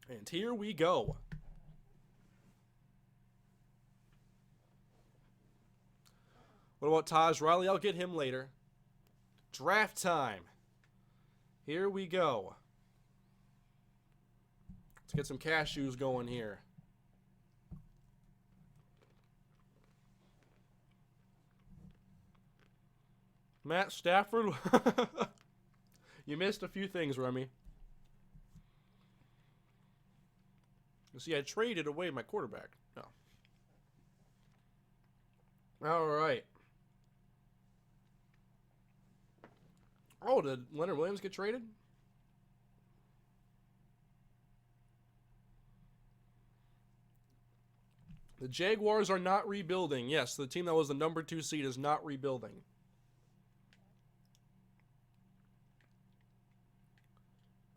And here we go. What about Taj Riley? I'll get him later. Draft time. Here we go. Let's get some cashews going here. Matt Stafford. You missed a few things, Remy. You see, I traded away my quarterback. No. All right. Oh, did Leonard Williams get traded? The Jaguars are not rebuilding. Yes, the team that was the number 2 seed is not rebuilding.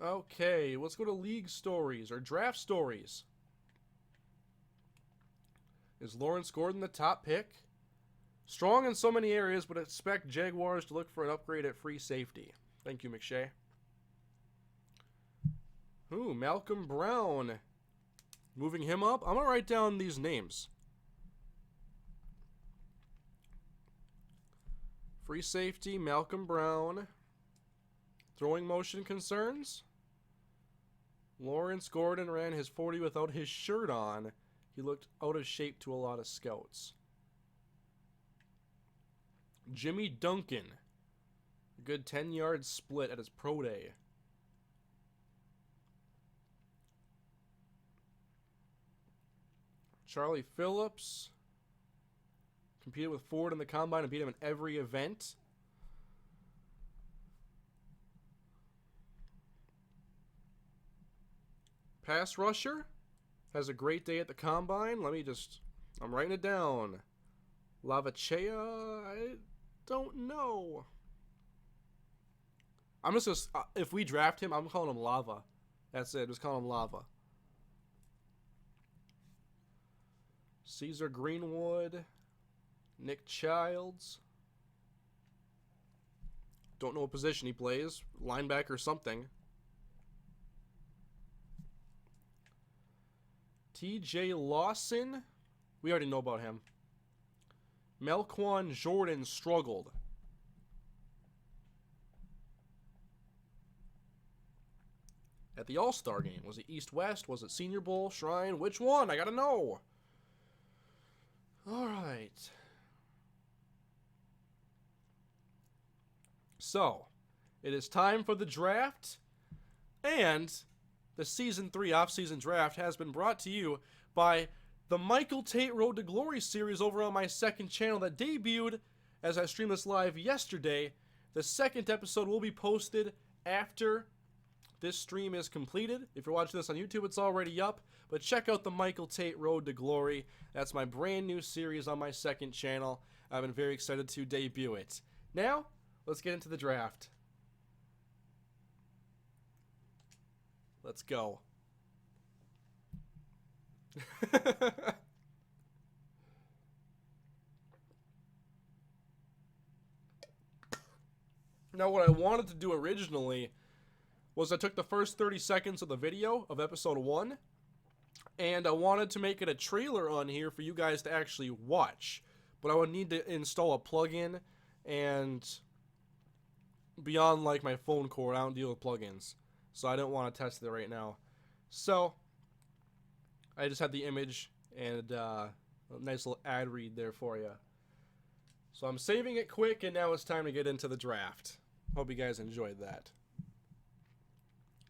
Okay, let's go to league stories or draft stories. Is Lawrence Gordon the top pick? Strong in so many areas, but expect Jaguars to look for an upgrade at free safety. Thank you, McShay. Ooh, Malcolm Brown. Moving him up. I'm going to write down these names. Free safety, Malcolm Brown. Throwing motion concerns. Lawrence Gordon ran his 40 without his shirt on. He looked out of shape to a lot of scouts. Jimmy Duncan. A good 10-yard split at his pro day. Charlie Phillips. Competed with Ford in the combine and beat him in every event. Pass rusher. Has a great day at the combine. I'm writing it down. Lavachea, I don't know. I'm just gonna, if we draft him, I'm calling him Lava. That's it, just call him Lava. Caesar Greenwood. Nick Childs. Don't know what position he plays. Linebacker or something. TJ Lawson. We already know about him. Melquan Jordan struggled. At the All-Star game. Was it East-West? Was it Senior Bowl? Shrine? Which one? I gotta know. Alright. So, it is time for the draft. And the Season 3 off-season draft has been brought to you by the Michael Tate Road to Glory series over on my second channel that debuted as I streamed this live yesterday. The second episode will be posted after this stream is completed. If you're watching this on YouTube, it's already up. But check out the Michael Tate Road to Glory. That's my brand new series on my second channel. I've been very excited to debut it. Now, let's get into the draft. Let's go. Now, what I wanted to do originally was I took the first 30 seconds of the video of episode 1, and I wanted to make it a trailer on here for you guys to actually watch. But I would need to install a plugin, and beyond like my phone cord, I don't deal with plugins. So I don't want to test it right now. So I just had the image and a nice little ad read there for you. So I'm saving it quick, and now it's time to get into the draft. Hope you guys enjoyed that.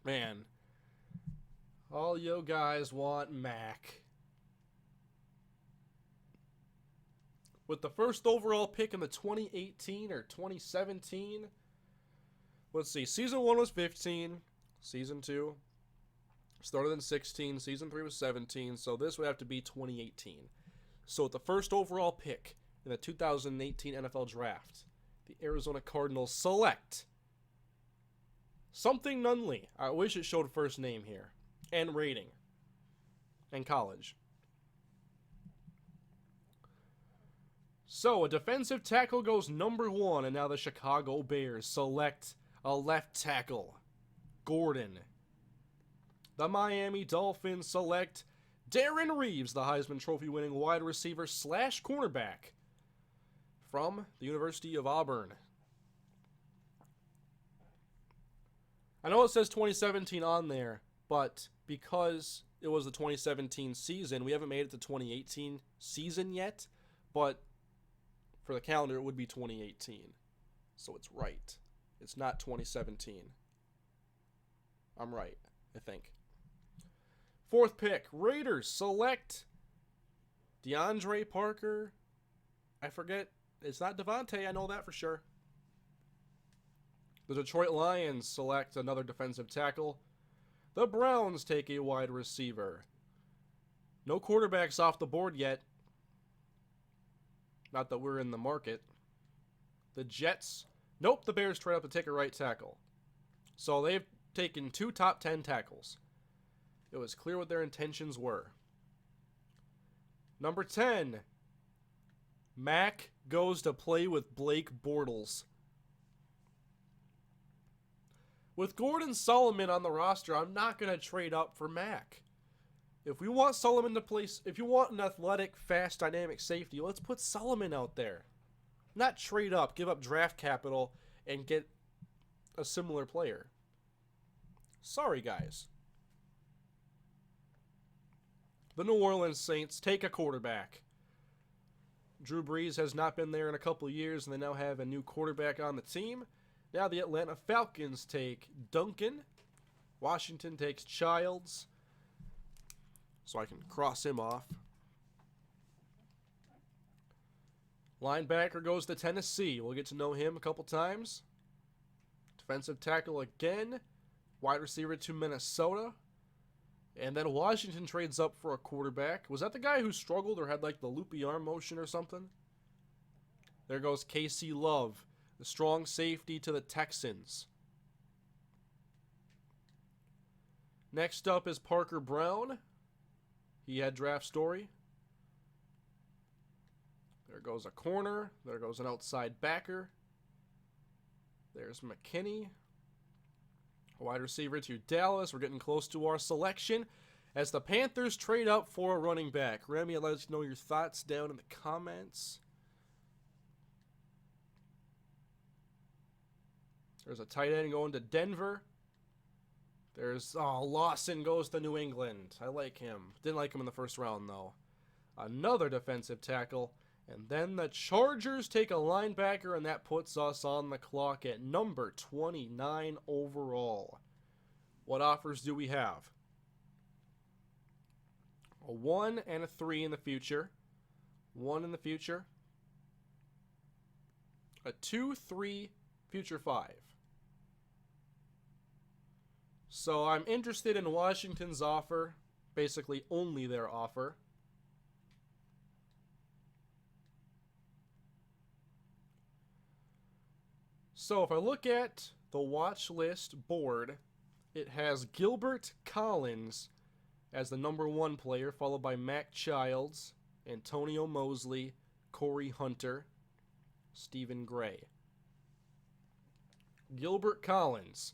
Man, all you guys want Mac. With the first overall pick in the 2018 or 2017. Let's see, Season 1 was 15. Season 2 started in 16. Season 3 was 17. So this would have to be 2018. So with the first overall pick in the 2018 NFL Draft, the Arizona Cardinals select Something Nunley. I wish it showed first name here. And rating. And college. So, a defensive tackle goes number 1, and now the Chicago Bears select a left tackle. Gordon. the Miami Dolphins select Darren Reeves, the Heisman Trophy winning wide receiver / cornerback from the University of Auburn. I know it says 2017 on there, but because it was the 2017 season, we haven't made it to 2018 season yet, but for the calendar it would be 2018. So it's right. It's not 2017. I'm right, I think. 4th pick, Raiders select DeAndre Parker. I forget. It's not Devontae, I know that for sure. The Detroit Lions select another defensive tackle. The Browns take a wide receiver. No quarterbacks off the board yet. Not that we're in the market. The Jets. Nope, the Bears trade up to take a right tackle. So they've taken 2 top 10 tackles. It was clear what their intentions were. Number 10. Mac goes to play with Blake Bortles. With Gordon Solomon on the roster, I'm not going to trade up for Mac. If we want Solomon to play, if you want an athletic, fast, dynamic safety, let's put Solomon out there. Not trade up, give up draft capital, and get a similar player. Sorry, guys. The New Orleans Saints take a quarterback. Drew Brees has not been there in a couple of years, and they now have a new quarterback on the team. Now the Atlanta Falcons take Duncan. Washington takes Childs. So I can cross him off. Linebacker goes to Tennessee. We'll get to know him a couple times. Defensive tackle again. Wide receiver to Minnesota. And then Washington trades up for a quarterback. Was that the guy who struggled or had like the loopy arm motion or something? There goes Casey Love, the strong safety to the Texans. Next up is Parker Brown. He had draft story. There goes a corner. There goes an outside backer. There's McKinney. A wide receiver to Dallas. We're getting close to our selection as the Panthers trade up for a running back. Remy, I'd like to know your thoughts down in the comments. There's a tight end going to Denver. There's, Lawson goes to New England. I like him. Didn't like him in the first round, though. Another defensive tackle. And then the Chargers take a linebacker, and that puts us on the clock at number 29 overall. What offers do we have? A 1 and a 3 in the future. 1 in the future. A 2, 3, future 5. So I'm interested in Washington's offer. Basically only their offer. So if I look at the watch list board, it has Gilbert Collins as the number 1 player, followed by Mac Childs, Antonio Mosley, Corey Hunter, Stephen Gray. Gilbert Collins.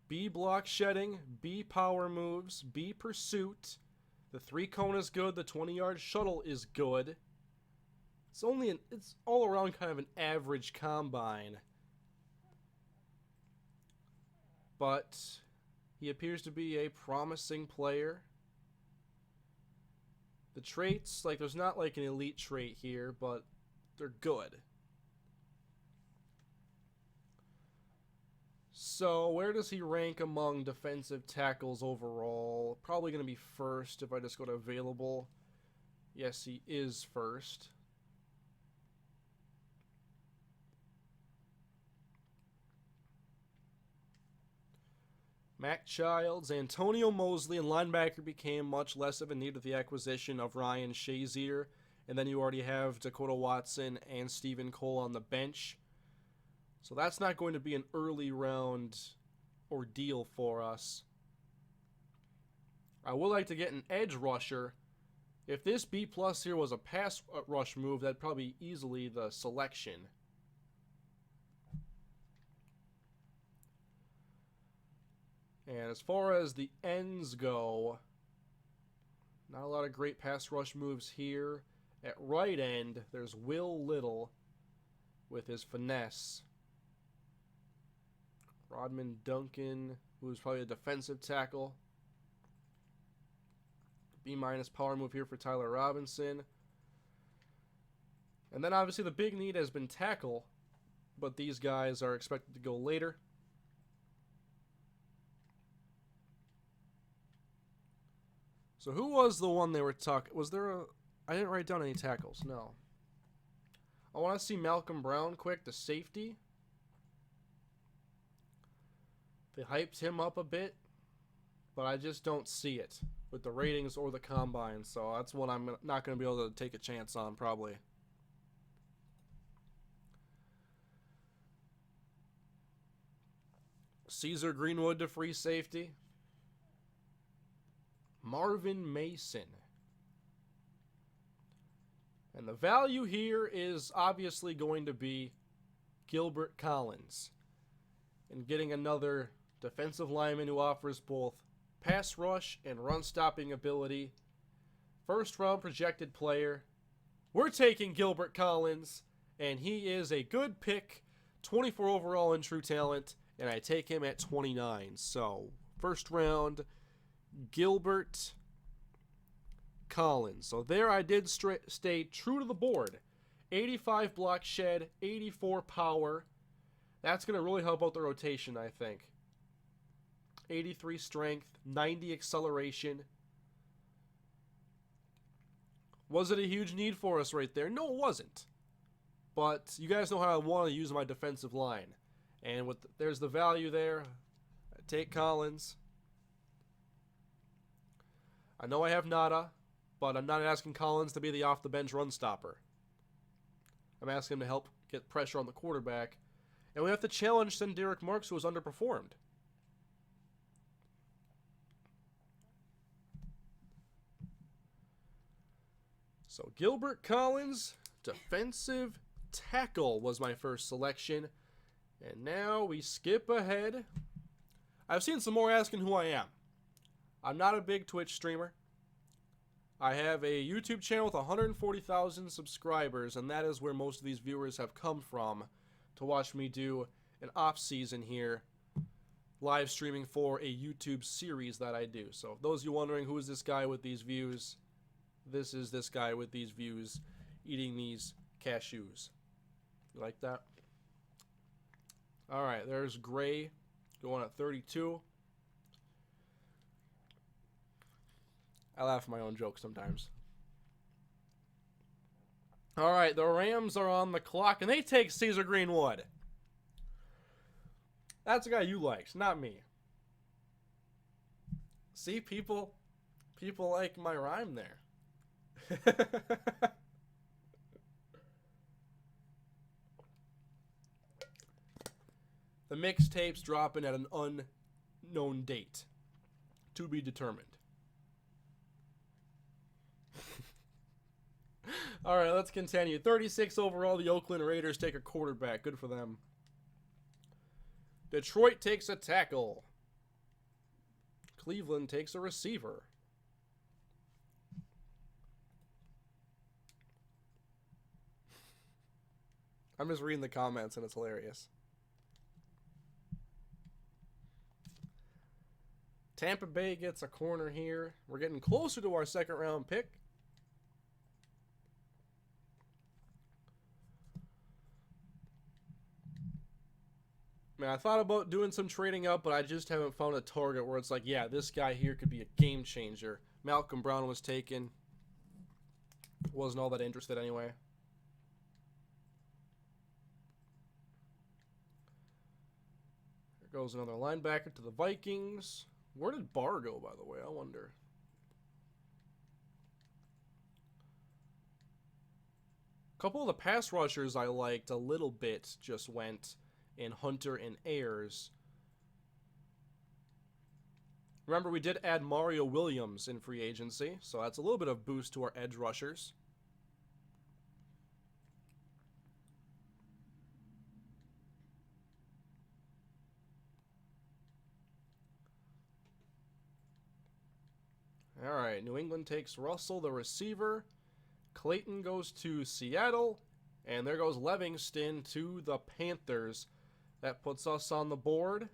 B block shedding, B power moves, B pursuit. The 3-cone is good, the 20-yard shuttle is good. It's all around kind of an average combine. But he appears to be a promising player. The traits, there's not like an elite trait here, but they're good. So where does he rank among defensive tackles overall? Probably going to be first if I just go to available. Yes, he is first. Mac Childs, Antonio Mosley, and linebacker became much less of a need with the acquisition of Ryan Shazier. And then you already have Dakota Watson and Stephen Cole on the bench. So that's not going to be an early round ordeal for us. I would like to get an edge rusher. If this B plus here was a pass rush move, that'd probably be easily the selection. And as far as the ends go, not a lot of great pass rush moves here. At right end, there's Will Little with his finesse. Rodman Duncan, who's probably a defensive tackle. B- power move here for Tyler Robinson. And then obviously the big need has been tackle, but these guys are expected to go later. So who was the one they were talking? Was there a... I didn't write down any tackles, no. I want to see Malcolm Brown quick, the safety. They hyped him up a bit, but I just don't see it with the ratings or the combine, so that's one I'm not going to be able to take a chance on, probably. Caesar Greenwood to free safety. Marvin Mason. And the value here is obviously going to be Gilbert Collins. And getting another defensive lineman who offers both pass rush and run stopping ability. First round projected player. We're taking Gilbert Collins, and he is a good pick. 24 overall in true talent, and I take him at 29. So, first round, Gilbert Collins. So there I did stay true to the board. 85 block shed, 84 power. That's going to really help out the rotation, I think. 83 strength, 90 acceleration. Was it a huge need for us right there? No, it wasn't. But you guys know how I want to use my defensive line. And with there's the value there. I take Collins. I know I have Nada, but I'm not asking Collins to be the off-the-bench run stopper. I'm asking him to help get pressure on the quarterback. And we have to challenge Derek Marks, who has underperformed. So Gilbert Collins, defensive tackle was my first selection. And now we skip ahead. I've seen some more asking who I am. I'm not a big Twitch streamer. I have a YouTube channel with 140,000 subscribers, and that is where most of these viewers have come from to watch me do an off-season here, live streaming for a YouTube series that I do. So those of you wondering who is this guy with these views, this is this guy with these views eating these cashews. You like that? All right, there's Gray going at 32. I laugh at my own jokes sometimes. All right, the Rams are on the clock, and they take Caesar Greenwood. That's a guy you liked, not me. See, people like my rhyme there. The mixtape's dropping at an unknown date. To be determined. All right, let's continue. 36 overall, the Oakland Raiders take a quarterback. Good for them. Detroit takes a tackle. Cleveland takes a receiver. I'm just reading the comments and it's hilarious. Tampa Bay gets a corner here. We're getting closer to our second round pick. Man, I thought about doing some trading up, but I just haven't found a target where it's like, yeah, this guy here could be a game changer. Malcolm Brown was taken. Wasn't all that interested anyway. There goes another linebacker to the Vikings. Where did Barr go, by the way? I wonder. A couple of the pass rushers I liked a little bit just went in Hunter and Ayers. Remember, we did add Mario Williams in free agency, so that's a little bit of boost to our edge rushers. All right, New England takes Russell, the receiver. Clayton goes to Seattle. And there goes Livingston to the Panthers. That puts us on the board.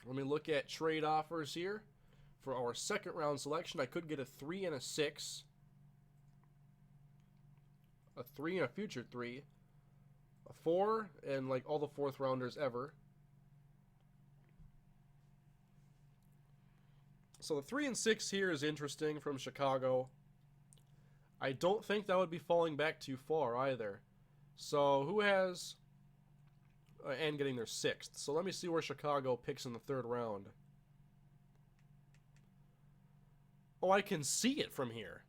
Let me look at trade offers here. For our second round selection, I could get a 3 and a 6. A 3 and a future 3. A 4 and like all the fourth rounders ever. So the 3 and 6 here is interesting from Chicago. I don't think that would be falling back too far either. So who has... and getting their 6th. So let me see where Chicago picks in the 3rd round. Oh, I can see it from here.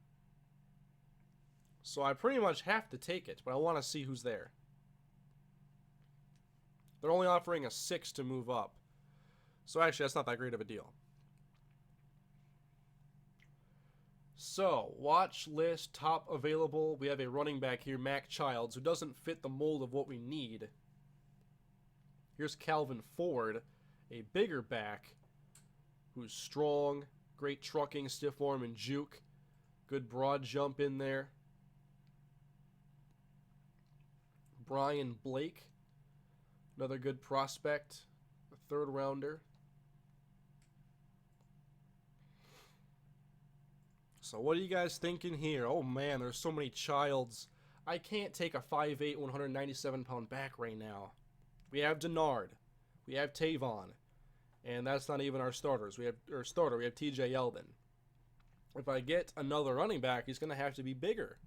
So I pretty much have to take it, but I want to see who's there. They're only offering a 6 to move up. So actually, that's not that great of a deal. So, watch list, top available. We have a running back here, Mac Childs, who doesn't fit the mold of what we need. Here's Calvin Ford, a bigger back, who's strong, great trucking, stiff arm, and juke. Good broad jump in there. Brian Blake, another good prospect, a 3rd rounder. So what are you guys thinking here? Oh man, there's so many Childs. I can't take a 5'8", 197-pound back right now. We have Denard. We have Tavon. And that's not even our starters. We have TJ Yeldon. If I get another running back, he's going to have to be bigger.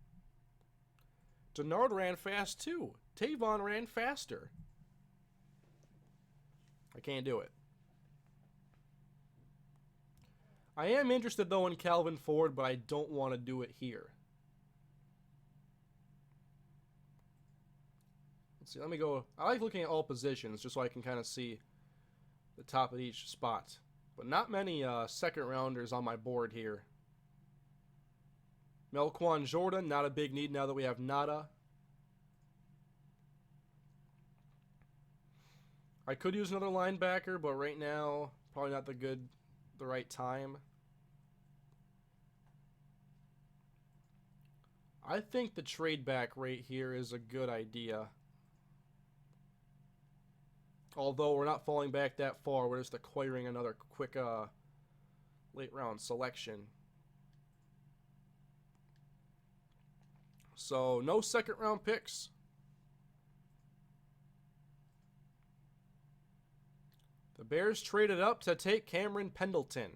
Denard ran fast too. Tavon ran faster. I can't do it. I am interested, though, in Calvin Ford, but I don't want to do it here. Let's see, let me go. I like looking at all positions just so I can kind of see the top of each spot. But not many second rounders on my board here. Melquan Jordan, not a big need now that we have Nada. I could use another linebacker, but right now, probably not the right time. I think the trade back right here is a good idea. Although we're not falling back that far, we're just acquiring another quick late round selection. So no second round picks. The Bears traded up to take Cameron Pendleton.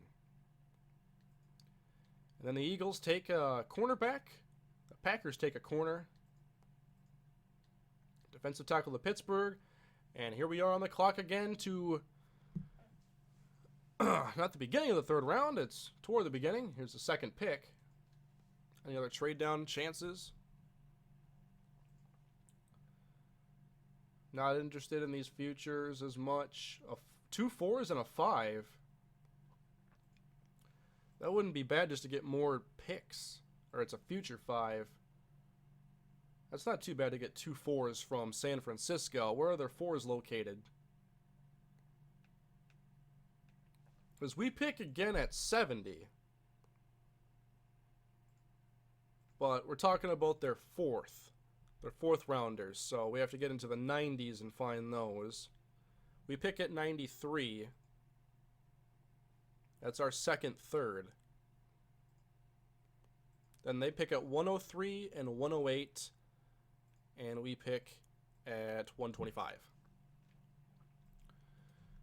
And then the Eagles take a cornerback. The Packers take a corner. Defensive tackle to Pittsburgh. And here we are on the clock again to not the beginning of the 3rd round. It's toward the beginning. Here's the 2nd pick. Any other trade down chances? Not interested in these futures as much. 2 4s and a 5. That wouldn't be bad just to get more picks. Or it's a future 5. That's not too bad to get 2 4s from San Francisco. Where are their 4s located? Because we pick again at 70. But we're talking about their 4th. Their 4th rounders. So we have to get into the 90s and find those. We pick at 93. That's our 2nd, 3rd. Then they pick at 103 and 108. And we pick at 125.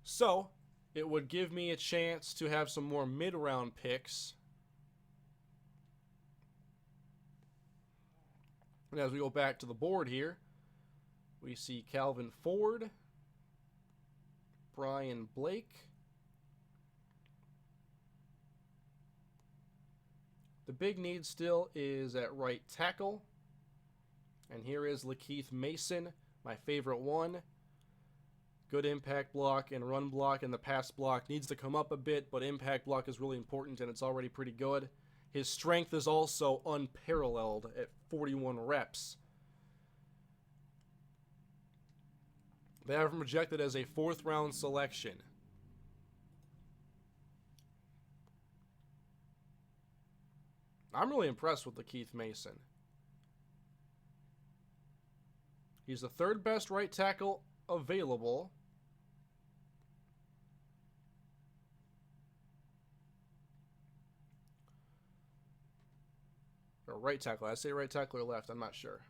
So, it would give me a chance to have some more mid-round picks. And as we go back to the board here, we see Calvin Ford, Brian Blake. The big need still is at right tackle. And here is Lakeith Mason, my favorite one. Good impact block and run block, and the pass block needs to come up a bit, but impact block is really important, and it's already pretty good. His strength is also unparalleled at 41 reps. They have him projected as a 4th round selection. I'm really impressed with Lakeith Mason. He's the third best right tackle available. Or right tackle. I say right tackle or left. I'm not sure.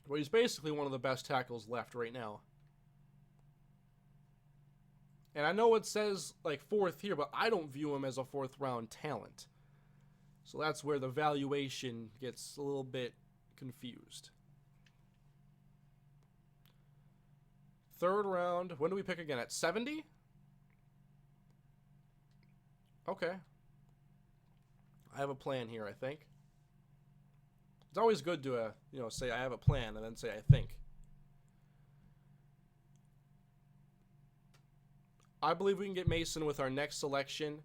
But he's basically one of the best tackles left right now. And I know it says like fourth here, but I don't view him as a fourth round talent. So that's where the valuation gets a little bit confused. Third round. When do we pick again? At 70? Okay. I have a plan here, I think. It's always good to, say I have a plan and then say I think. I believe we can get Mason with our next selection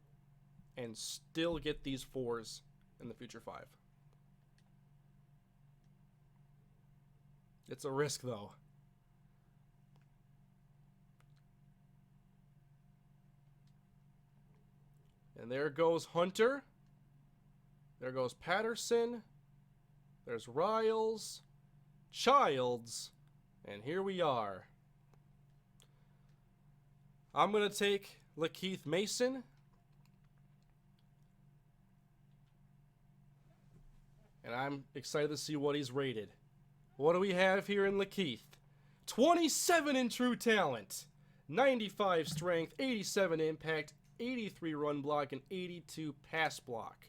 and still get these 4s in the future 5. It's a risk, though. And there goes Hunter. There goes Patterson. There's Riles. Childs. And here we are. I'm going to take Lakeith Mason. And I'm excited to see what he's rated. What do we have here in Lakeith? 27 in true talent. 95 strength, 87 impact, 83 run block, and 82 pass block.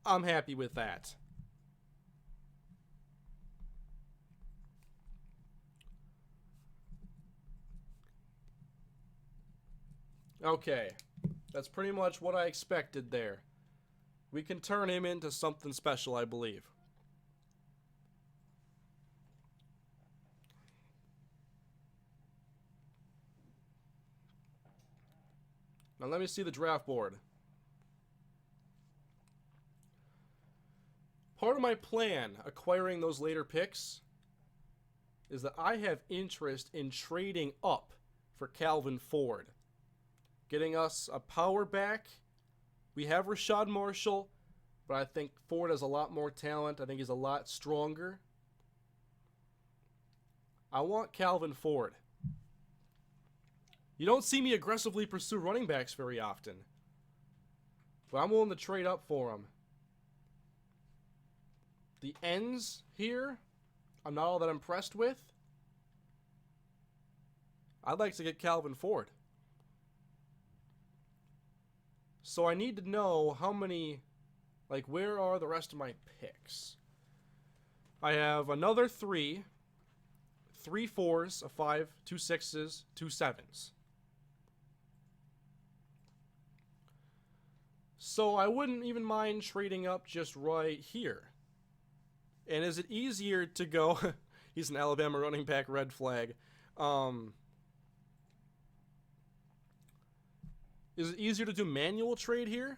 I'm happy with that. Okay, that's pretty much what I expected there. We can turn him into something special, I believe. Now let me see the draft board. Part of my plan, acquiring those later picks, is that I have interest in trading up for Calvin Ford. Getting us a power back. We have Rashad Marshall, but I think Ford has a lot more talent. I think he's a lot stronger. I want Calvin Ford. You don't see me aggressively pursue running backs very often, but I'm willing to trade up for him. The ends here, I'm not all that impressed with. I'd like to get Calvin Ford. So I need to know how many, where are the rest of my picks? I have another 3 4s, a 5, 2 6s, 2 7s. So I wouldn't even mind trading up just right here. And is it easier to go... He's an Alabama running back, red flag. Is it easier to do manual trade here?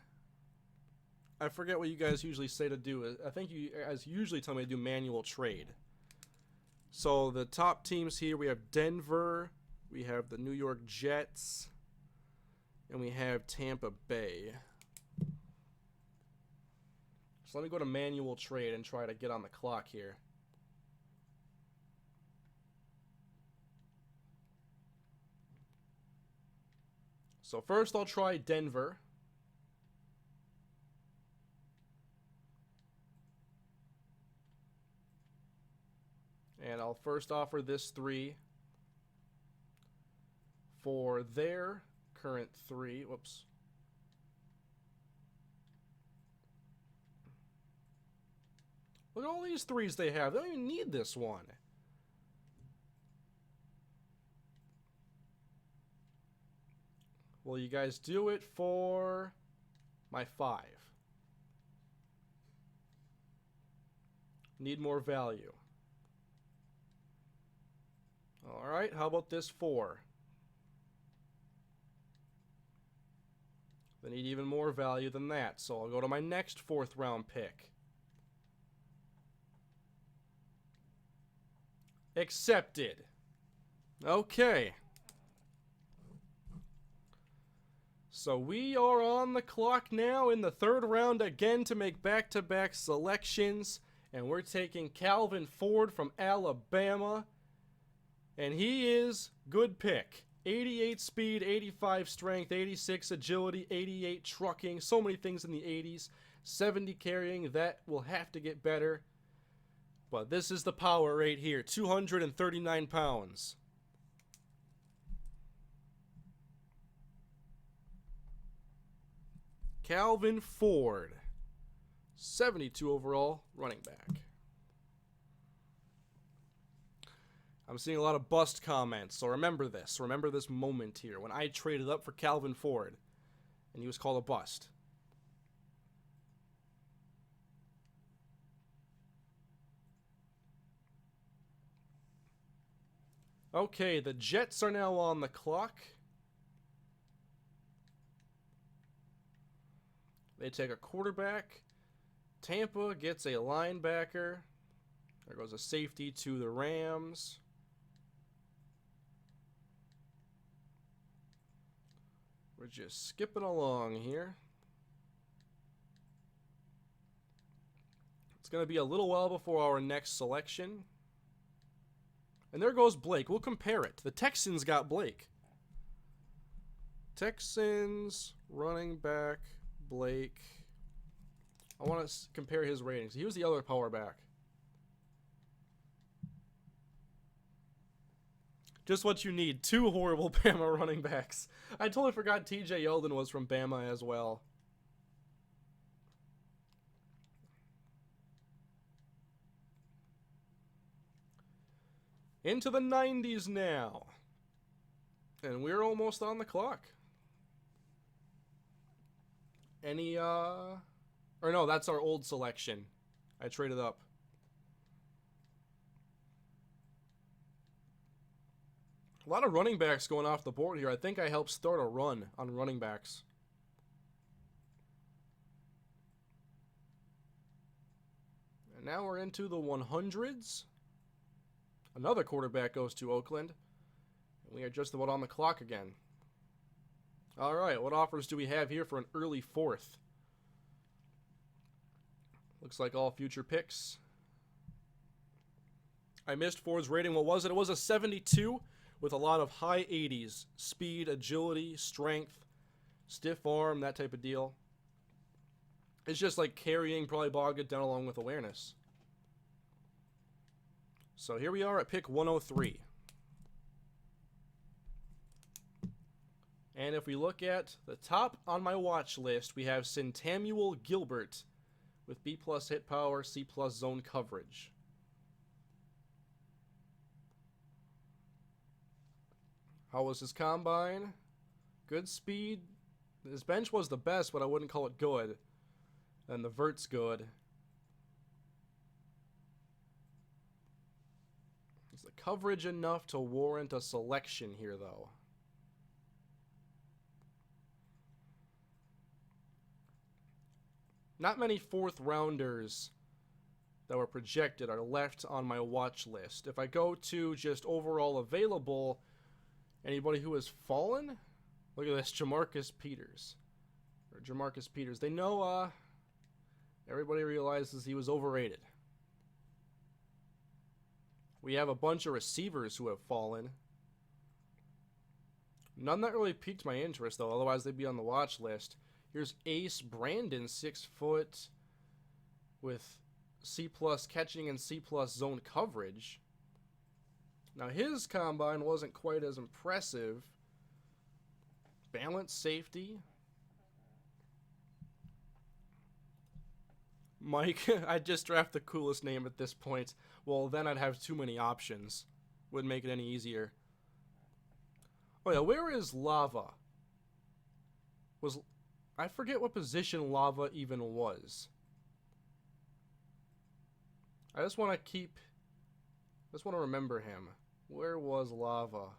I forget what you guys usually say to do. I think you guys usually tell me to do manual trade. So the top teams here, we have Denver, we have the New York Jets, and we have Tampa Bay. So let me go to manual trade and try to get on the clock here. So first I'll try Denver. And I'll first offer this 3 for their current 3. Whoops. Look at all these 3s they have. They don't even need this one. Will you guys do it for my 5? Need more value. Alright, how about this 4? They need even more value than that, so I'll go to my next 4th round pick. Accepted. Okay. So we are on the clock now in the third round again to make back-to-back selections. And we're taking Calvin Ford from Alabama. And he is good pick. 88 speed, 85 strength, 86 agility, 88 trucking. So many things in the 80s. 70 carrying. That will have to get better. But this is the power right here. 239 pounds. Calvin Ford. 72 overall, running back. I'm seeing a lot of bust comments, so remember this. Remember this moment here when I traded up for Calvin Ford, and he was called a bust. Okay, the Jets are now on the clock. They take a quarterback. Tampa gets a linebacker. There goes a safety to the Rams. We're just skipping along here. It's going to be a little while before our next selection. And there goes Blake. We'll compare it. The Texans got Blake. Texans, running back, Blake. I want to compare his ratings. He was the other power back. Just what you need. 2 horrible Bama running backs. I totally forgot TJ Yeldon was from Bama as well. Into the 90s now. And we're almost on the clock. Any, or no, that's our old selection. I traded up. A lot of running backs going off the board here. I think I helped start a run on running backs. And now we're into the 100s. Another quarterback goes to Oakland. And we are just about on the clock again. All right, what offers do we have here for an early 4th? Looks like all future picks. I missed Ford's rating. What was it? It was a 72 with a lot of high 80s. Speed, agility, strength, stiff arm, that type of deal. It's just like carrying, probably bogged it down along with awareness. So here we are at pick 103. And if we look at the top on my watch list, we have Centamuel Gilbert with B+ hit power, C+ zone coverage. How was his combine? Good speed. His bench was the best, but I wouldn't call it good. And the vert's good. Is the coverage enough to warrant a selection here, though? Not many 4th rounders that were projected are left on my watch list. If I go to just overall available, anybody who has fallen? Look at this, Jamarcus Peters. They know, everybody realizes he was overrated. We have a bunch of receivers who have fallen. None that really piqued my interest, though, otherwise they'd be on the watch list. Here's Ace Brandon, 6 foot, with C+ catching and C+ zone coverage. Now, his combine wasn't quite as impressive. Balance, safety. Mike, I'd just draft the coolest name at this point. Well, then I'd have too many options. Wouldn't make it any easier. Oh yeah, where is Lava? I forget what position Lava even was. I just want to remember him. Where was Lava?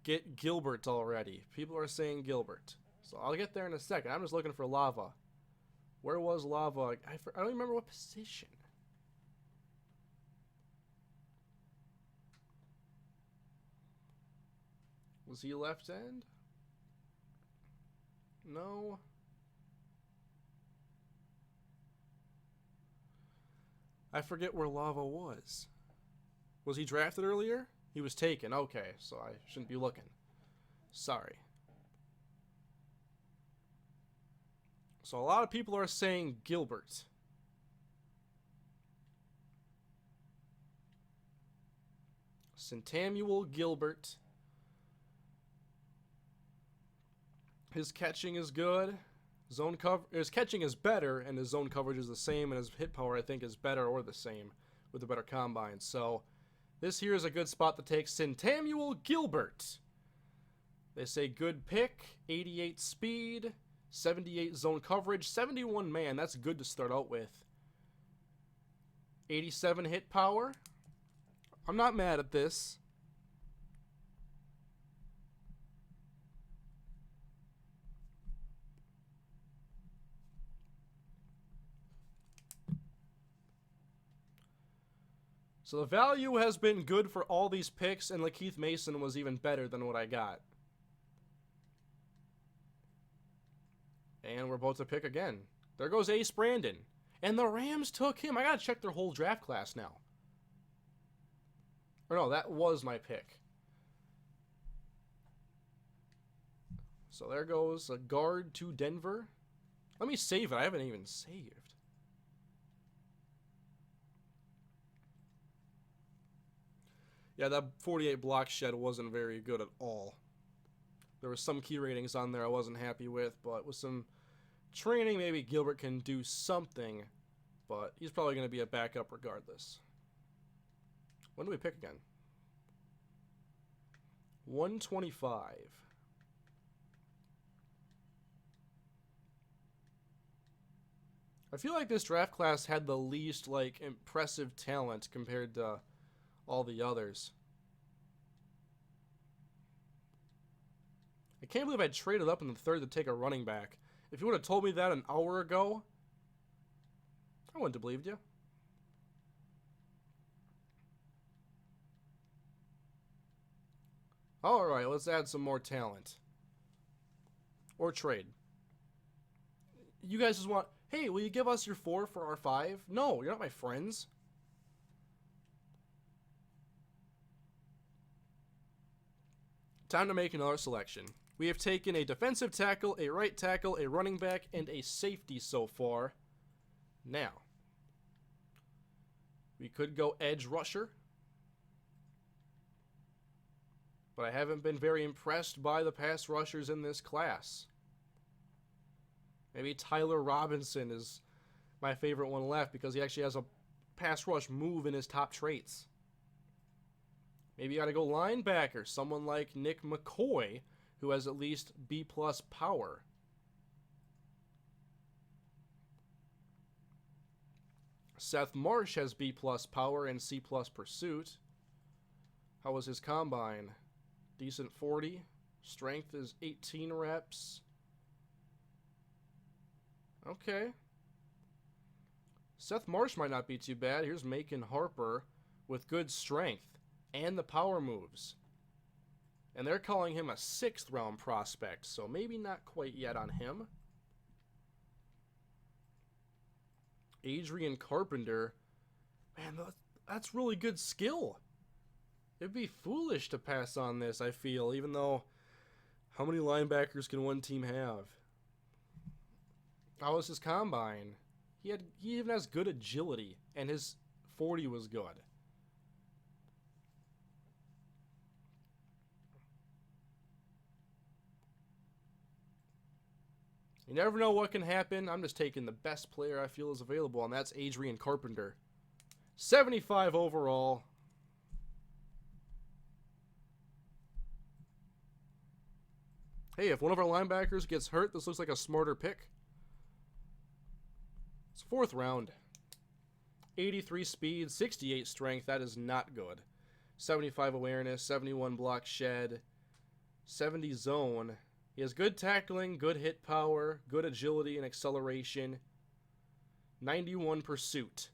Get Gilbert already. People are saying Gilbert. So I'll get there in a second. I'm just looking for Lava. Where was Lava? I don't remember what position. Was he left end? No. I forget where Lava was. Was he drafted earlier? He was taken. Okay, so I shouldn't be looking. Sorry. So a lot of people are saying Gilbert. Centammuel Gilbert. His catching is good. His catching is better, and his zone coverage is the same, and his hit power, I think, is better or the same with a better combine. So this here is a good spot to take Centammuel Gilbert. They say good pick, 88 speed, 78 zone coverage, 71 man. That's good to start out with. 87 hit power. I'm not mad at this. So the value has been good for all these picks, and Lakeith Mason was even better than what I got. And we're about to pick again. There goes Ace Brandon. And the Rams took him. I gotta check their whole draft class now. Or no, that was my pick. So there goes a guard to Denver. Let me save it. I haven't even saved. Yeah, that 48 block shed wasn't very good at all. There were some key ratings on there I wasn't happy with, but with some training, maybe Gilbert can do something, but he's probably going to be a backup regardless. When do we pick again? 125. I feel like this draft class had the least, like, impressive talent compared to all the others. I can't believe I traded up in the third to take a running back. If you would have told me that an hour ago, I wouldn't have believed you. Alright, let's add some more talent. Or trade. You guys just want, hey, will you give us your 4 for our 5? No, you're not my friends. Time to make another selection. We have taken a defensive tackle, a right tackle, a running back, and a safety so far. Now, we could go edge rusher, but I haven't been very impressed by the pass rushers in this class. Maybe Tyler Robinson is my favorite one left because he actually has a pass rush move in his top traits. Maybe you got to go linebacker, someone like Nick McCoy, who has at least B+ power. Seth Marsh has B+ power and C+ pursuit. How was his combine? Decent 40. Strength is 18 reps. Okay. Seth Marsh might not be too bad. Here's Macon Harper with good strength and the power moves. And they're calling him a 6th round prospect, so maybe not quite yet on him. Adrian Carpenter. Man, that's really good skill. It'd be foolish to pass on this, I feel, even though how many linebackers can one team have? How was his combine? He even has good agility, and his 40 was good. You never know what can happen. I'm just taking the best player I feel is available, and that's Adrian Carpenter. 75 overall. Hey, if one of our linebackers gets hurt, this looks like a smarter pick. It's 4th round. 83 speed, 68 strength. That is not good. 75 awareness, 71 block shed, 70 zone. He has good tackling, good hit power, good agility and acceleration. 91 pursuit.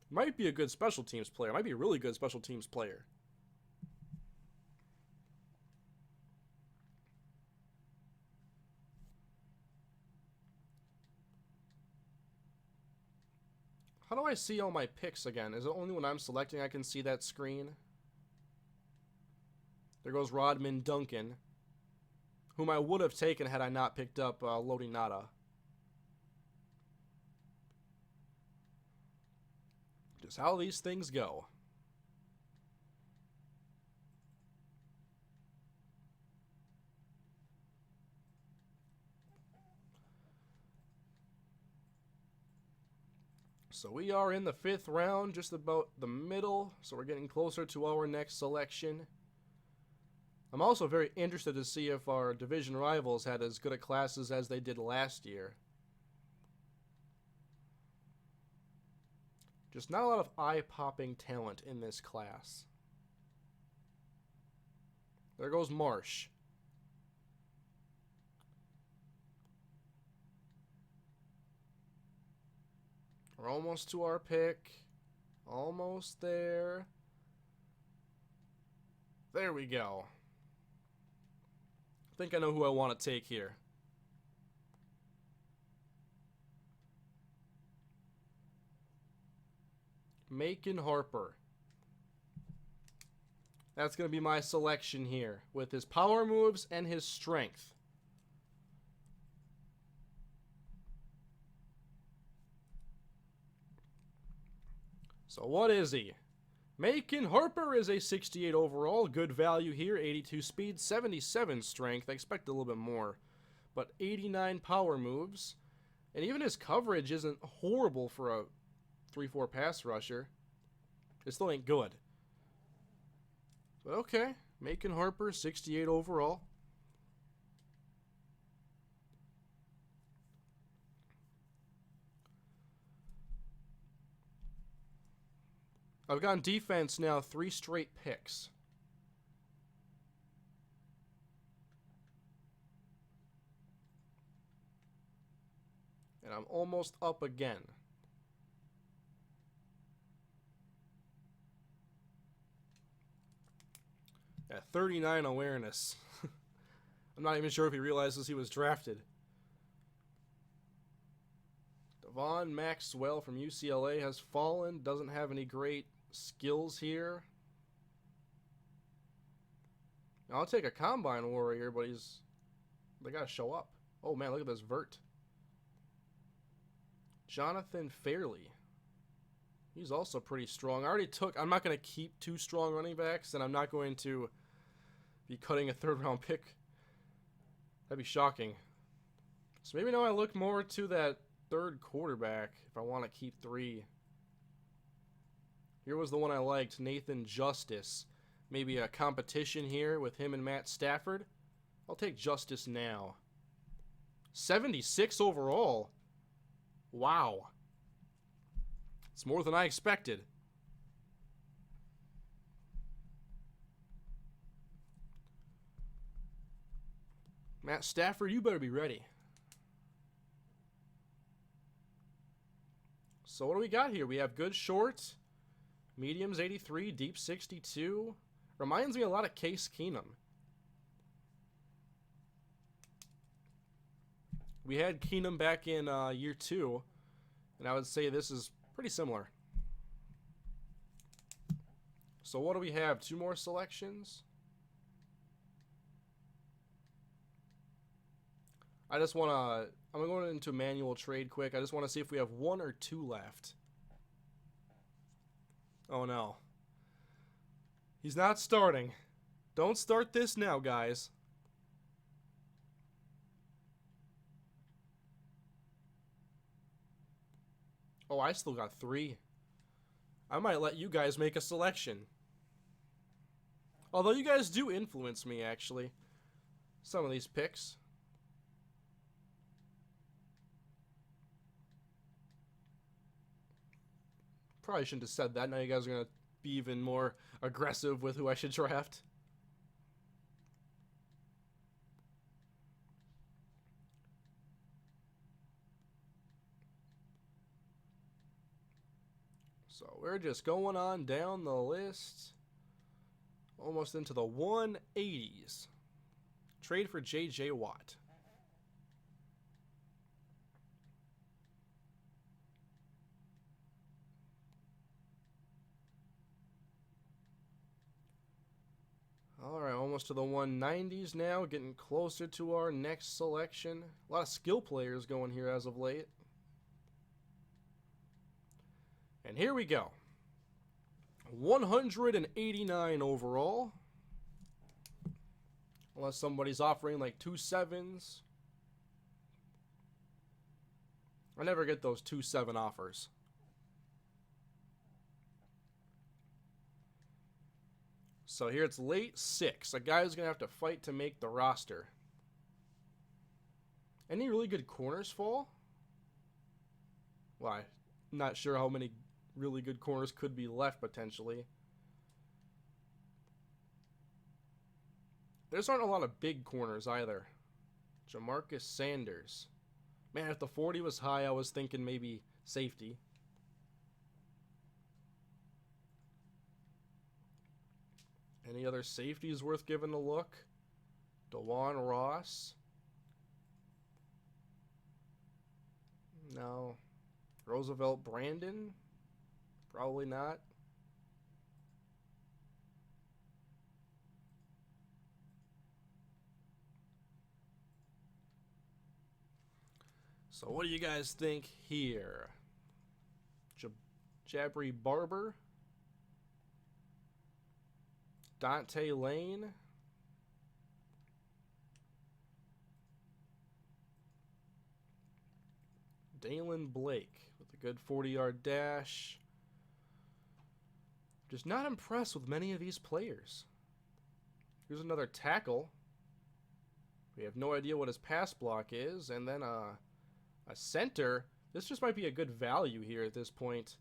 Might be a good special teams player. Might be a really good special teams player. How do I see all my picks again? Is it only when I'm selecting I can see that screen? There goes Rodman Duncan, whom I would have taken had I not picked up Lodi Nada. Just how these things go. So we are in the 5th round, just about the middle, so we're getting closer to our next selection. I'm also very interested to see if our division rivals had as good a classes as they did last year. Just not a lot of eye-popping talent in this class. There goes Marsh. We're almost to our pick. Almost there. There we go. I think I know who I want to take here. Macon Harper. That's going to be my selection here with his power moves and his strength. So what is he? Macon Harper is a 68 overall. Good value here. 82 speed, 77 strength. I expect a little bit more. But 89 power moves. And even his coverage isn't horrible for a 3-4 pass rusher. It still ain't good. But okay. Macon Harper, 68 overall. I've gotten defense now 3 straight picks. And I'm almost up again. At 39 awareness. I'm not even sure if he realizes he was drafted. Devon Maxwell from UCLA has fallen. Doesn't have any great skills here. I'll take a combine warrior, but they gotta show up. Oh man, look at this vert. Jonathan Fairley. He's also pretty strong. I'm not gonna keep 2 strong running backs, and I'm not going to be cutting a 3rd round pick. That'd be shocking. So maybe now I look more to that 3rd quarterback if I want to keep 3. Here was the one I liked, Nathan Justice. Maybe a competition here with him and Matt Stafford. I'll take Justice now. 76 overall. Wow. It's more than I expected. Matt Stafford, you better be ready. So what do we got here? We have good short, mediums 83, deep 62. Reminds me a lot of Case Keenum. We had Keenum back in year 2, and I would say this is pretty similar. So what do we have? 2 more selections? I'm going into a manual trade quick. I just want to see if we have 1 or 2 left. Oh no. He's not starting. Don't start this now, guys. Oh, I still got 3. I might let you guys make a selection. Although you guys do influence me, actually. Some of these picks. Probably shouldn't have said that. Now you guys are going to be even more aggressive with who I should draft. So we're just going on down the list. Almost into the 180s. Trade for J.J. Watt. All right, almost to the 190s now, getting closer to our next selection. A lot of skill players going here as of late. And here we go. 189 overall. Unless somebody's offering like 2 7s. I never get those 2 7 offers. So here it's late 6. A guy's going to have to fight to make the roster. Any really good corners fall? Well, I'm not sure how many really good corners could be left potentially. There's aren't a lot of big corners either. Jamarcus Sanders. Man, if the 40 was high, I was thinking maybe safety. Any other safeties worth giving a look? DeJuan Ross. No. Roosevelt Brandon? Probably not. So what do you guys think here? Jabri Barber? Dante Lane? Dalen Blake with a good 40-yard dash. Just not impressed with many of these players. Here's another tackle. We have no idea what his pass block is. And then a center. This just might be a good value here at this point.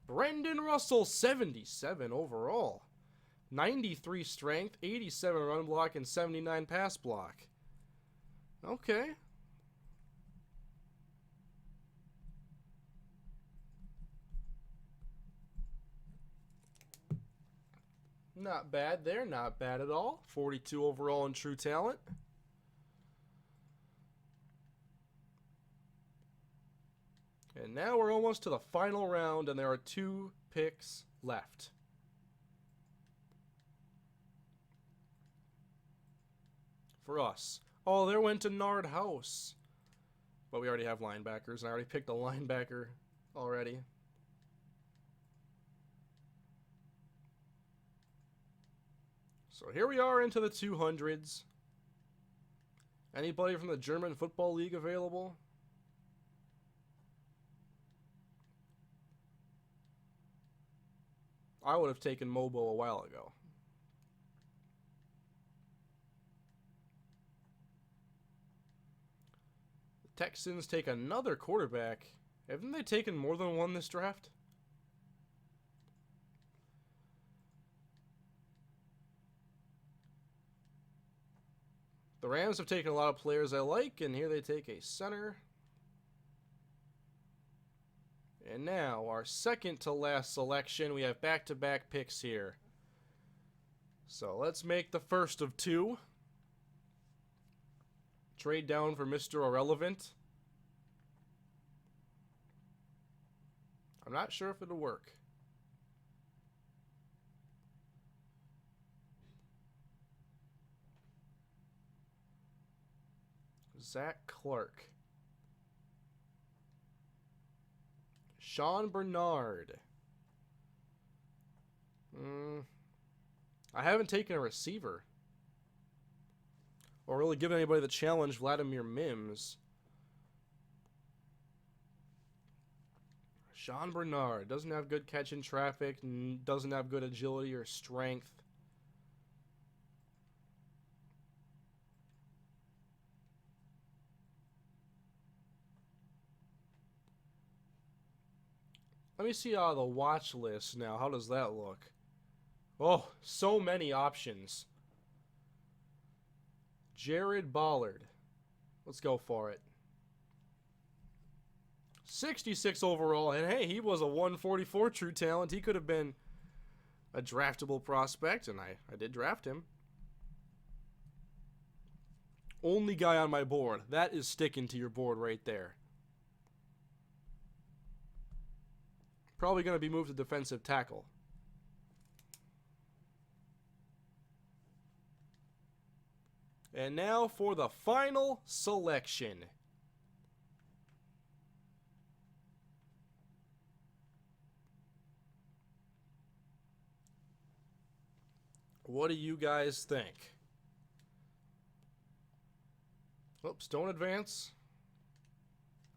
Brendan Russell, 77 overall. 93 strength, 87 run block, and 79 pass block. Okay. Not bad there, not bad at all. 42 overall in true talent. And now we're almost to the final round, and there are 2 picks left. For us. Oh, there went to Nard House. But we already have linebackers, and I already picked a linebacker already. So here we are into the 200s. Anybody from the German Football League available? I would have taken Mobo a while ago. The Texans take another quarterback. Haven't they taken more than one this draft? The Rams have taken a lot of players I like, and here they take a center. And now, our second to last selection, we have back-to-back picks here. So let's make the first of 2. Trade down for Mr. Irrelevant. I'm not sure if it'll work. Zach Clark. Sean Bernard. I haven't taken a receiver. Or really given anybody the challenge, Vladimir Mims. Sean Bernard doesn't have good catch in traffic, doesn't have good agility or strength. Let me see the watch list now. How does that look? Oh, so many options. Jared Ballard. Let's go for it. 66 overall. And hey, he was a 144 true talent. He could have been a draftable prospect, and I did draft him. Only guy on my board. That is sticking to your board right there. Probably going to be moved to defensive tackle. And now for the final selection. What do you guys think? Oops, don't advance.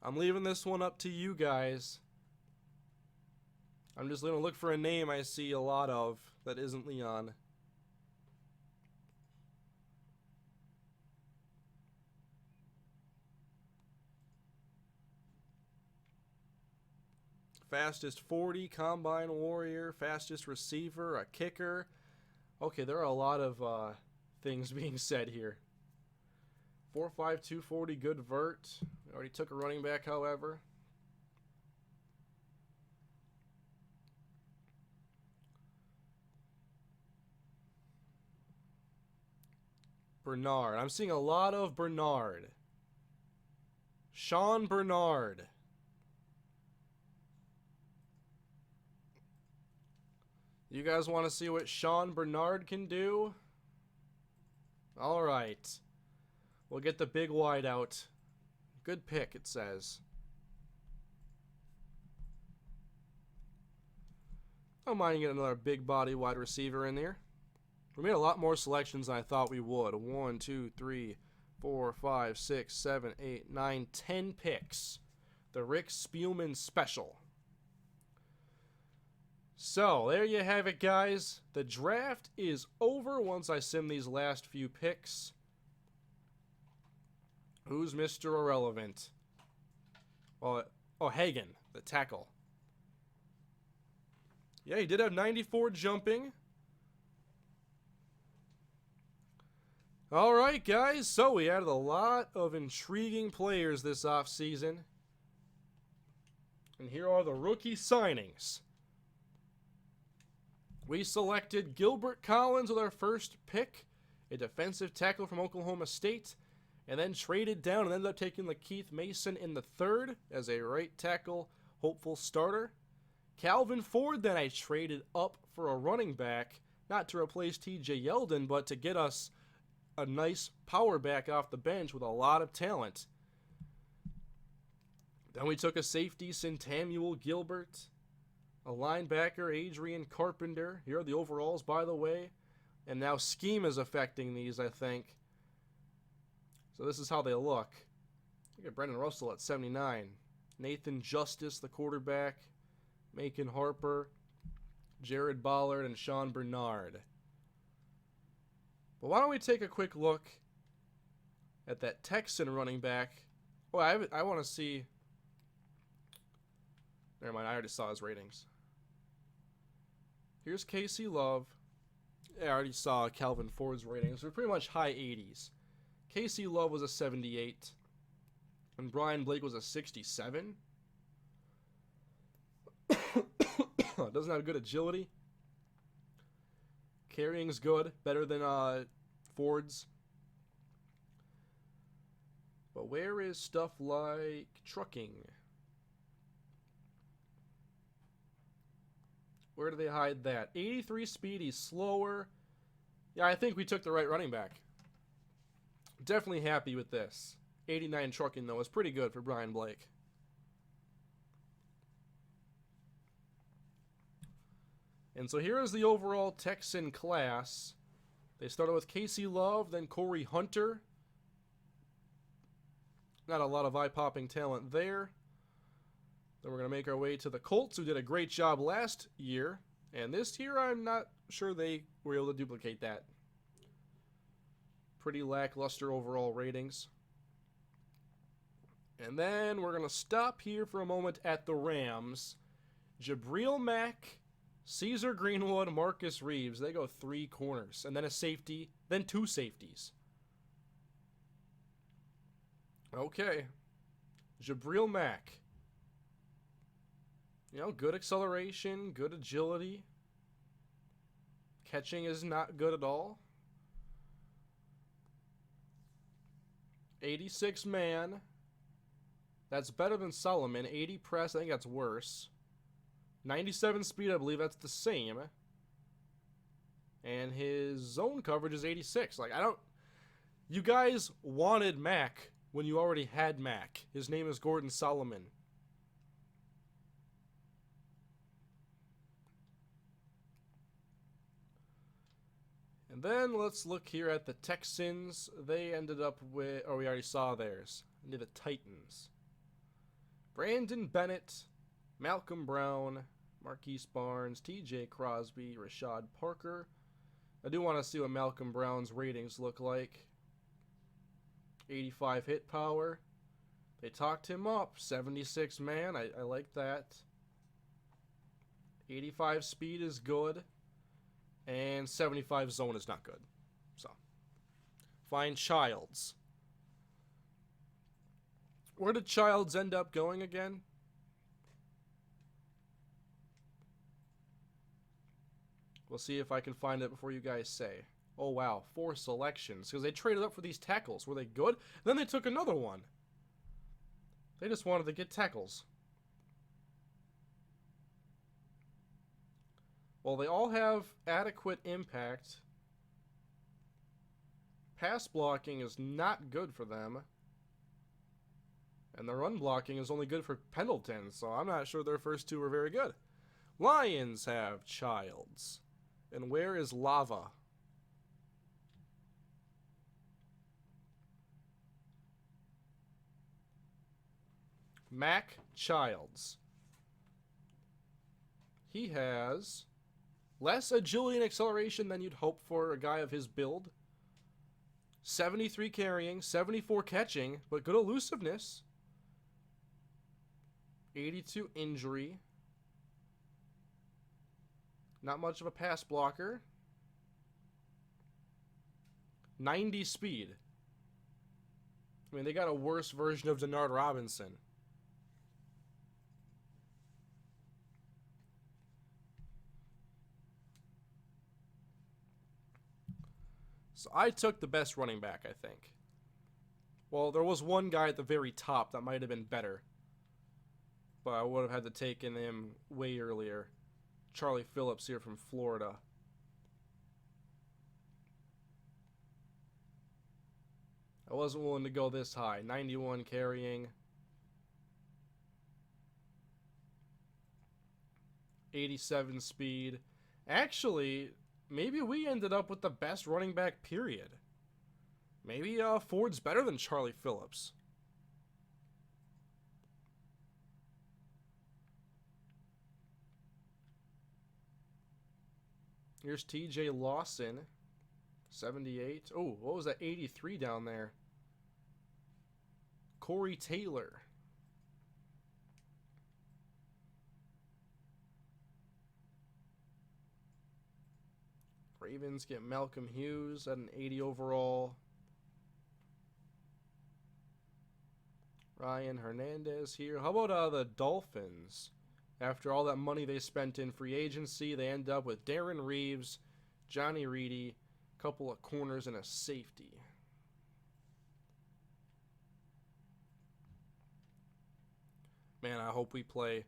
I'm leaving this one up to you guys. I'm just going to look for a name I see a lot of that isn't Leon. Fastest 40, Combine Warrior, fastest receiver, a kicker. Okay, there are a lot of things being said here. 4.5, 240, good vert. Already took a running back, however. Bernard. I'm seeing a lot of Bernard. Sean Bernard. You guys want to see what Sean Bernard can do? All right. We'll get the big wide out. Good pick, it says. I don't mind getting another big body wide receiver in there. We made a lot more selections than I thought we would. 1, 2, 3, 4, 5, 6, 7, 8, 9, 10 picks. The Rick Spielman special. So, there you have it, guys. The draft is over once I sim these last few picks. Who's Mr. Irrelevant? Well, oh, Hagen, the tackle. Yeah, he did have 94 jumping. All right, guys. So, we added a lot of intriguing players this offseason. And here are the rookie signings. We selected Gilbert Collins with our first pick, a defensive tackle from Oklahoma State, and then traded down and ended up taking Lakeith Mason in the third as a right tackle, hopeful starter. Calvin Ford, then I traded up for a running back, not to replace TJ Yeldon, but to get us a nice power back off the bench with a lot of talent. Then we took a safety, Centamuel Gilbert. A linebacker, Adrian Carpenter. Here are the overalls, by the way. And now scheme is affecting these, I think. So this is how they look. Look at Brendan Russell at 79. Nathan Justice, the quarterback. Macon Harper. Jared Ballard, and Sean Bernard. But why don't we take a quick look at that Texan running back. Oh, I want to see... Never mind, I already saw his ratings. Here's Casey Love. Yeah, I already saw Calvin Ford's ratings. They're pretty much high 80s. Casey Love was a 78. And Brian Blake was a 67. Doesn't have good agility. Carrying's good. Better than Ford's. But where is stuff like trucking? Where do they hide that? 83 speed, he's slower. Yeah, I think we took the right running back. Definitely happy with this. 89 trucking, though, is pretty good for Brian Blake. And so here is the overall Texan class. They started with Casey Love, then Corey Hunter. Not a lot of eye-popping talent there. Then we're going to make our way to the Colts, who did a great job last year. And this year, I'm not sure they were able to duplicate that. Pretty lackluster overall ratings. And then we're going to stop here for a moment at the Rams. Jabril Mack, Caesar Greenwood, Marcus Reeves. They go 3 corners. And then a safety, then 2 safeties. Okay. Jabril Mack. You know, good acceleration, good agility. Catching is not good at all. 86 man. That's better than Solomon. 80 press, I think that's worse. 97 speed, I believe that's the same. And his zone coverage is 86. Like, You guys wanted Mac when you already had Mac. His name is Gordon Solomon. And then let's look here at the Texans. They ended up with, we already saw theirs. Into the Titans. Brandon Bennett, Malcolm Brown, Marquise Barnes, T.J. Crosby, Rashad Parker. I do want to see what Malcolm Brown's ratings look like. 85 hit power. They talked him up. 76 man. I like that. 85 speed is good. And 75 zone is not good. So, find Childs. Where did Childs end up going again? We'll see if I can find it before you guys say. Oh, wow. 4 selections. Because they traded up for these tackles. Were they good? Then they took another one. They just wanted to get tackles. Well, they all have adequate impact. Pass blocking is not good for them. And the run blocking is only good for Pendleton, so I'm not sure their first two are very good. Lions have Childs. And where is Lava? Mac Childs. He has less agility and acceleration than you'd hope for a guy of his build. 73 carrying, 74 catching, but good elusiveness. 82 injury. Not much of a pass blocker. 90 speed. I mean, they got a worse version of Denard Robinson. So I took the best running back, I think. Well, there was one guy at the very top that might have been better. But I would have had to take him way earlier. Charlie Phillips here from Florida. I wasn't willing to go this high. 91 carrying. 87 speed. Actually, maybe we ended up with the best running back, period. Maybe Ford's better than Charlie Phillips. Here's TJ Lawson. 78. Oh, what was that? 83 down there. Corey Taylor. Ravens get Malcolm Hughes at an 80 overall. Ryan Hernandez here. How about the Dolphins? After all that money they spent in free agency, they end up with Darren Reeves, Johnny Reedy, a couple of corners, and a safety. Man, I hope we play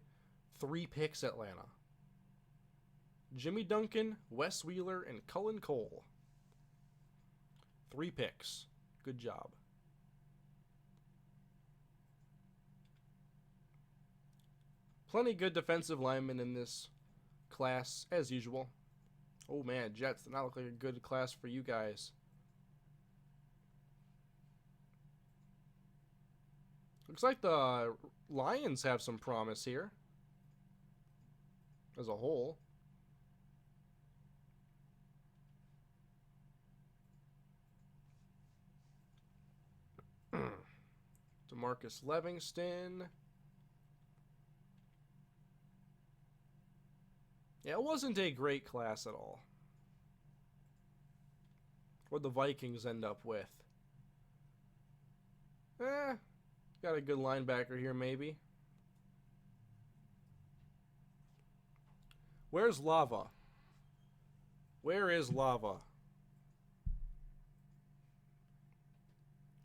3 picks Atlanta. Jimmy Duncan, Wes Wheeler, and Cullen Cole. 3 picks. Good job. Plenty good defensive linemen in this class, as usual. Oh man, Jets, did not look like a good class for you guys. Looks like the Lions have some promise here. As a whole. DeMarcus Livingston. Yeah, it wasn't a great class at all. What'd the Vikings end up with? Got a good linebacker here, maybe. Where's Lava? Where is Lava?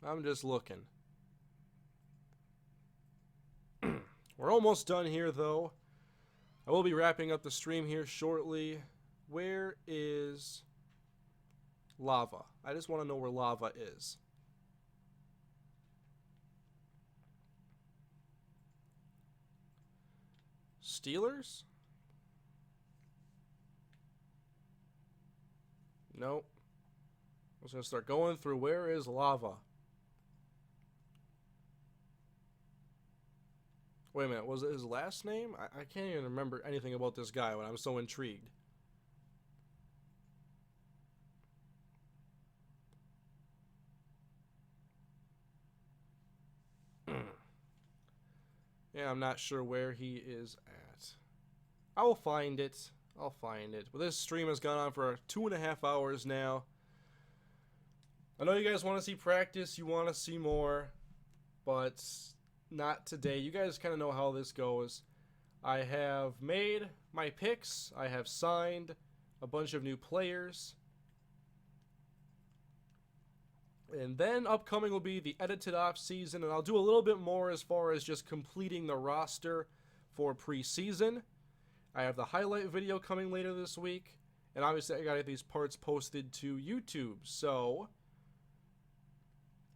I'm just looking. We're almost done here, though. I will be wrapping up the stream here shortly. Where is Lava? I just want to know where Lava is. Steelers? Nope. I was going to start going through where is lava. Wait a minute, was it his last name? I can't even remember anything about this guy when I'm so intrigued. Yeah, I'm not sure where he is at. I will find it. I'll find it. But this stream has gone on for 2.5 hours now. I know you guys want to see practice. You want to see more. But not today. You guys kind of know how this goes. I have made my picks. I have signed a bunch of new players. And then upcoming will be the edited offseason, and I'll do a little bit more as far as just completing the roster for preseason. I have the highlight video coming later this week, and obviously I got to get these parts posted to YouTube. So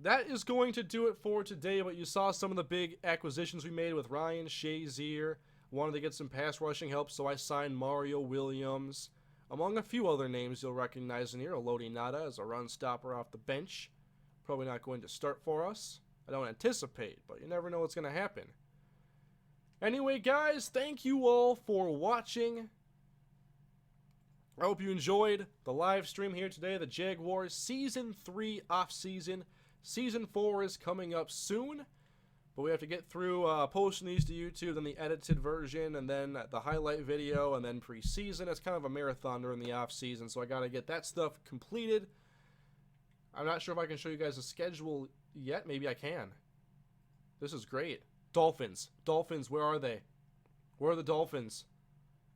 that is going to do it for today, but you saw some of the big acquisitions we made with Ryan Shazier. Wanted to get some pass rushing help, so I signed Mario Williams, among a few other names you'll recognize in here. Elodie Nada as a run stopper off the bench. Probably not going to start for us. I don't anticipate, but you never know what's going to happen. Anyway, guys, thank you all for watching. I hope you enjoyed the live stream here today, the Jaguars Season 3 off-season. Season 4 is coming up soon, but we have to get through posting these to YouTube, then the edited version, and then the highlight video, and then preseason. It's kind of a marathon during the off-season, so I got to get that stuff completed. I'm not sure if I can show you guys a schedule yet. Maybe I can. This is great. Dolphins. Dolphins, where are they? Where are the Dolphins?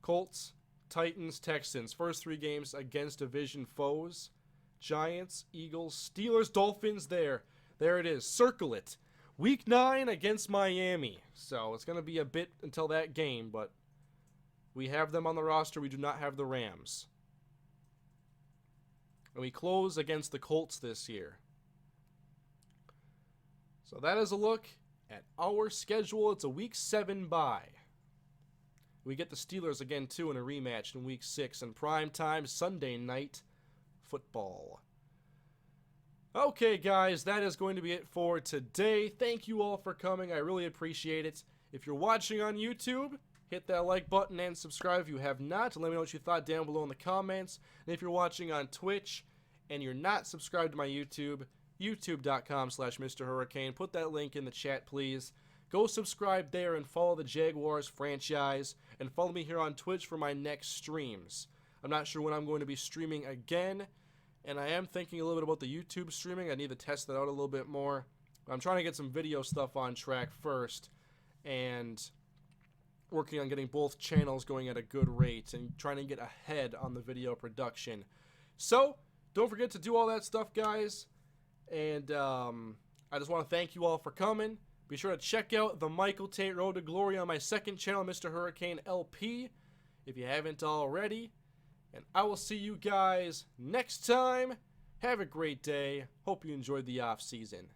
Colts, Titans, Texans. First 3 games against division foes. Giants, Eagles, Steelers, Dolphins there. There it is. Circle it. Week 9 against Miami. So it's going to be a bit until that game, but we have them on the roster. We do not have the Rams. And we close against the Colts this year. So that is a look at our schedule. It's a Week 7 bye. We get the Steelers again, too, in a rematch in Week 6 and primetime Sunday night football. Okay, guys, that is going to be it for today. Thank you all for coming. I really appreciate it. If you're watching on YouTube, hit that like button and subscribe if you have not. Let me know what you thought down below in the comments. And if you're watching on Twitch and you're not subscribed to my YouTube, youtube.com/MrHurriicane. Put that link in the chat, please. Go subscribe there and follow the Jaguars franchise. And follow me here on Twitch for my next streams. I'm not sure when I'm going to be streaming again. And I am thinking a little bit about the YouTube streaming. I need to test that out a little bit more. I'm trying to get some video stuff on track first. And working on getting both channels going at a good rate. And trying to get ahead on the video production. So, don't forget to do all that stuff, guys. And I just want to thank you all for coming. Be sure to check out the Michael Tate Road to Glory on my second channel, MrHurriicane LP, if you haven't already. And I will see you guys next time. Have a great day. Hope you enjoyed the off season.